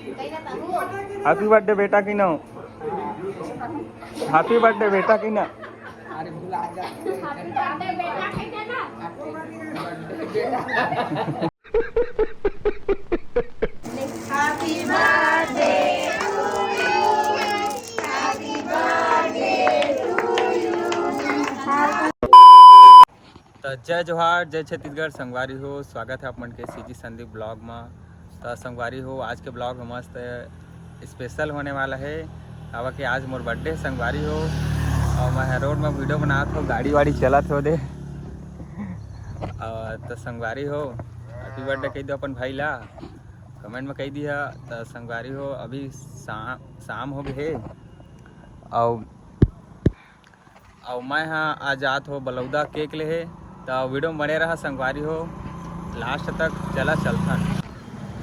Happy birthday बेटा की ना हैप्पी बर्थडे बेटा की ना अरे भुला जा तो जय जोहार जय छत्तीसगढ़ संगवारी हो। स्वागत है अपन के सीजी संदीप ब्लॉग में। तो संगवारी हो, आज के ब्लॉग में मस्त स्पेशल होने वाला है। अब कि आज मोर बर्थडे संगवारी हो और मैं रोड में वीडियो बनाता हूँ, गाड़ी वाड़ी चला हो दे। तो संगवारी हो हैप्पी बर्थडे कह दो अपन भाई ला, कमेंट में कह दिया। तो संगवारी हो अभी शाम हो गए और मैं हाँ आज आत हो बलौदा केक ले है। तो वीडियो में बने रहा संगवारी हो, लास्ट तक चलता।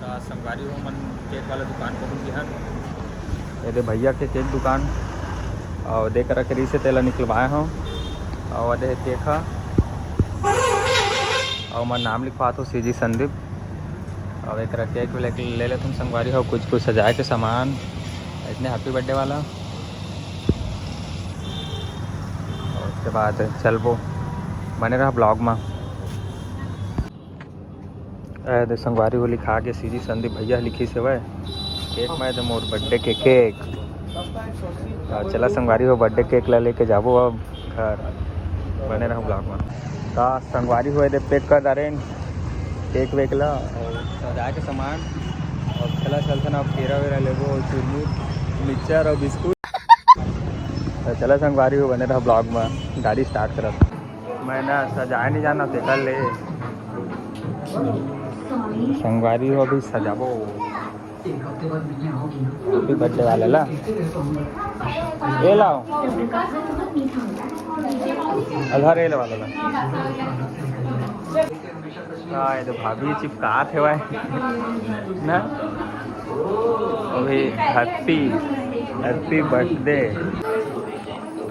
तो संगवारी हो मन केक वाला दुकान पहुँच गया मेरे भैया के केक दुकान और देख रखी से तेला निकलवाए हूँ और अदे केक है और मैं नाम लिखवा तो सीजी संदीप। और एक केक ले ले तुम संगवारी हो, कुछ सजाए के सामान इतने हैप्पी बर्थडे वाला। और उसके बाद चल वो बने रहा ब्लॉग में। दे संगवारी हो लिखा के सीजी संदीप भैया लिखी से वह केक में तो मोर बर्थडे के केक। चला संगवारी हो बर्थडे केक ला लेके जाबो अब घर, बने रहो ब्लॉग में। तो संगवारी हो दे पैक कर डारे केक वेक ला और सजा के सामान और चलता ना फेरा वेरा लेगो और चुरमुर मिक्सचर और बिस्कुट। तो चला संगवारी हो बने रहा ब्लॉग में। गाड़ी स्टार्ट करा मैं ना सजाए नहीं जाना थे कल ले संगवारी हो अभी सजाबो हैप्पी बर्थडे वाला ला ये लाओ अधार ये वाला ला। हाँ ये तो भाभी चिपका थे भाई ना अभी हैप्पी बर्थडे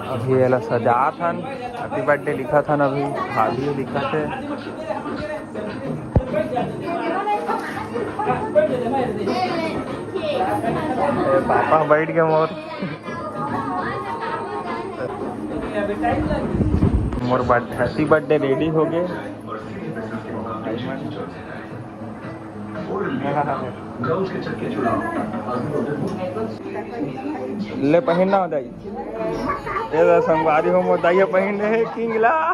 अभी ये सजा था हैप्पी बर्थडे लिखा था ना अभी भाभी लिखा थे। पापा बैठ गए मोर हैप्पी बर्थडे रेडी हो गए। ले पहनना हो दाई ये संगवारी हो मोर दाइया पहन है किंगला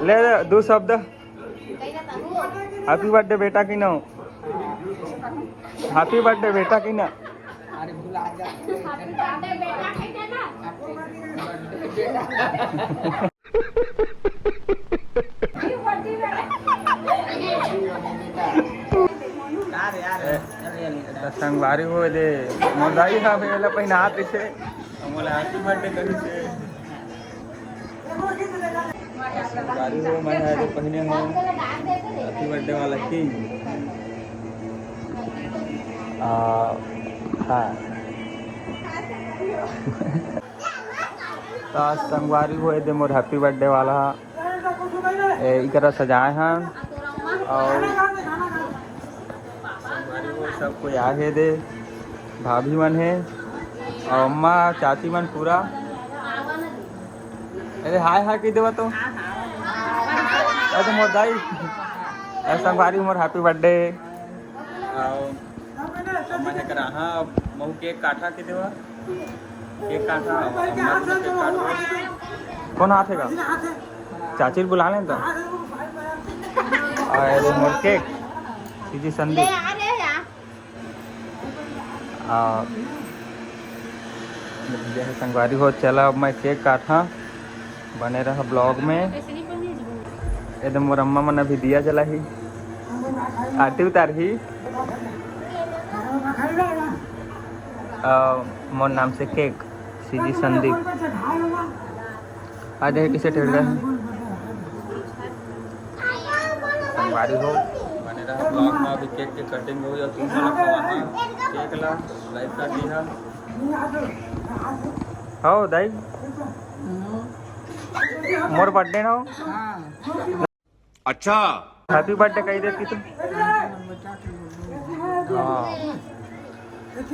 ले दो शब्द हैप्पी बर्थडे बेटा की ना हैप्पी बर्थडे बेटा की ना अरे भुला जा संगवारी हो दे मोदाई हाँ भैया पहना हाथ से मोला हैप्पी बर्थडे कही से संगवारी हो मैं है पहने हो हैप्पी बर्थडे वाला किंग। हाँ तो संगवारी हो दे मोर हैप्पी बर्थडे वाला इकरा सजाए हैं और सब कोई आ है दे भाभी मन है और अम्मा चाची मन पूरा। अरे हाय हाय कह देवा तो अरे मोर दाई संगवारी मोर हैप्पी बर्थडे मैं करा। हाँ महू केक काटा के देवा केक काटा कौन हाथ है का चाची बुला लें तो अरे मोर केक सीजी संदीप जैसे संगवारी हो। चला अब मैं केक काटा बने रहा ब्लॉग में। एकदम मोर अम्मा मन अभी दिया जला ही आरती उतार ही मोर नाम से केक सीजी संदीप आज किसे टेढ़ रहे हैं संगवारी हो बने रहा ब्लॉग में। अभी केक की कटिंग हो या तुम केक ला लाइव कर दी है हो दाई मोर बर्थडे ना हो। अच्छा हैप्पी बर्थडे कही दे कि तुम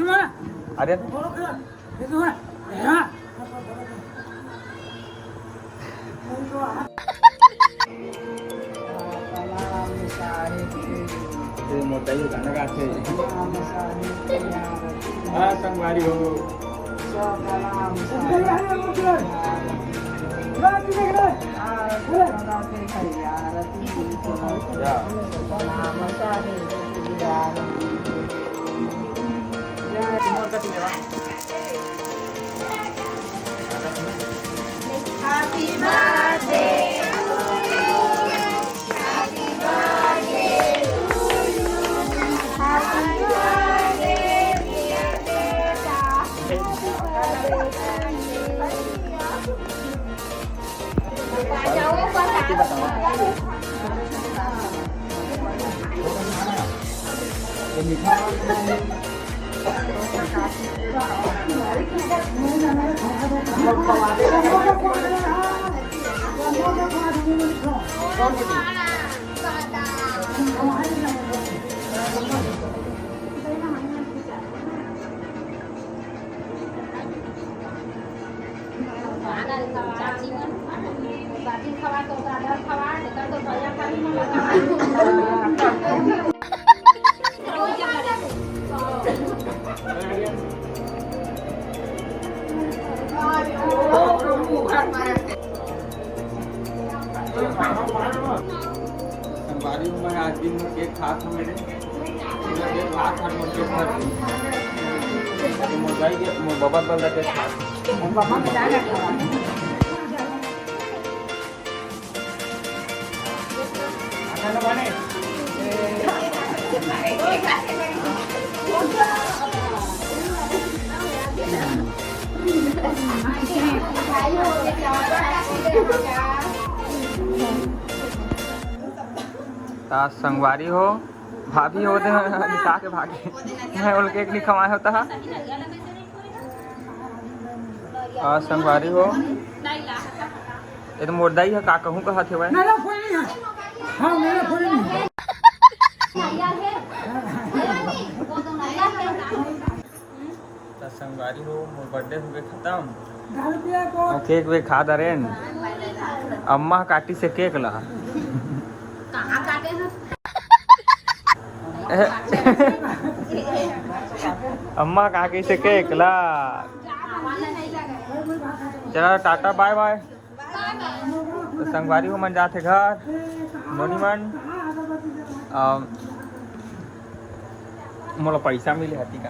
हाँ अरे मोटा ही गाना गाते हाँ संगवारी हो Happy birthday to you. Happy birthday to you. Happy birthday, dear beta. संगवारी हूँ मैं आज दिन में केक खा था मेरे केक खा था मुझे मोबाइल के मोबाइल बल रखे संगवारी हो भाभी हो निकाह के भागे मैं उनके केक नहीं खवाए होता है संगवारी हो ये तो मोरदाई है का कहूँ कहा थे वह संगवारी हो मोर बर्थडे हो गए खत्म केक वे खा दे अम्मा काटी से केक ला कहाँ काटे हैं? अम्मा काकी से केक ला चला टाटा बाय बाय तो संगवारी हो मन जाते घर नोनी मन मोला पैसा मिले हती का